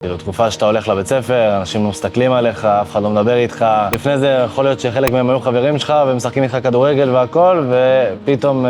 כאילו, תקופה שאתה הולך לבית ספר, אנשים לא מסתכלים עליך, אף אחד לא מדבר איתך. לפני זה יכול להיות שחלק מהם היו חברים שלך ומשחקים איתך כדורגל והכל, ופתאום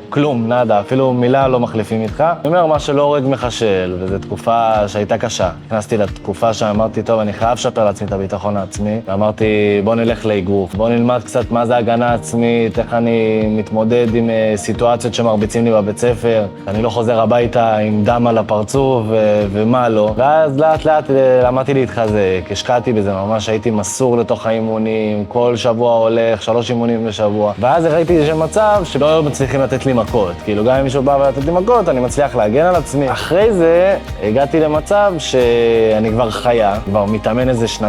כלום, נאדה, אפילו מילה לא מחליפים איתך. אני אומר, מה שלא הורג מחשל, וזו תקופה שהייתה קשה. נכנסתי לתקופה שאמרתי, טוב, אני חייב לשפר לעצמי את הביטחון העצמי. ואמרתי, בוא נלך לאגרוף, בוא נלמד קצת מה זה הגנה עצמית, איך אני מתמודד עם סיטואציות שמרביצים לי בבית ספר. אני לא חוזר הביתה עם דם על הפרצוף ומה לא. ואז לאט למדתי להתחזק, השקעתי בזה, ממש הייתי מסור לתוך האימונים, כל שבוע הולך, 3 אימונים בשבוע. ואז ראיתי מצב שלא מצליחים לתת לי מכות. כאילו, גם אם מישהו בא ולתת לי מכות, אני מצליח להגן על עצמי. אחרי זה הגעתי למצב שאני כבר חיה, כבר מתאמן איזה 2-3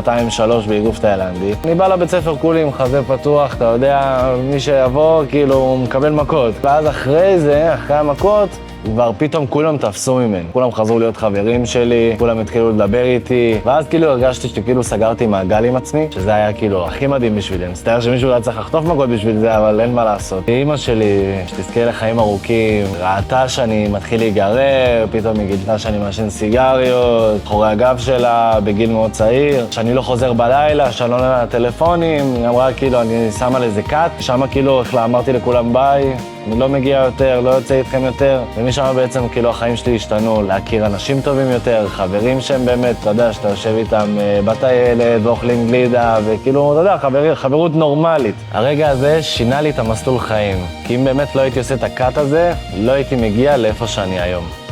באגרוף תאילנדי. אני בא לבית ספר כולי עם חזה פתוח, אתה יודע, מי שיבוא, כאילו, הוא מקבל מכות. ואז אחרי זה, אחרי המכות, כבר פתאום כולם תפסו ממני. כולם חזרו להיות חברים שלי, כולם התחילו לדבר איתי, ואז כאילו הרגשתי שכאילו סגרתי מעגל עם עצמי, שזה היה כאילו הכי מדהים בשבילי. אני מצטער שמישהו היה צריך לחטוף מכות בשביל זה, אבל אין מה לעשות. אמא שלי, שתזכה לחיים ארוכים, ראתה שאני מתחיל להיגרר, פתאום היא גילתה שאני מעשן סיגריות, אחורי הגב שלה, בגיל מאוד צעיר, שאני לא חוזר בלילה, שאני לא עונה לטלפונים, היא אמרה כאילו אני שמה לזה קאט, שמה כאילו אמרתי לכולם ביי, אני לא מגיע יותר, לא יוצא איתכם יותר, ומשם בעצם כאילו החיים שלי השתנו, להכיר אנשים טובים יותר, חברים שהם באמת, אתה יודע, שאתה יושב איתם בטיילת ואוכלים גלידה, וכאילו, אתה יודע, חברות נורמלית. הרגע הזה שינה לי את המסלול חיים, כי אם באמת לא הייתי עושה את הקאט הזה, לא הייתי מגיע לאיפה שאני היום.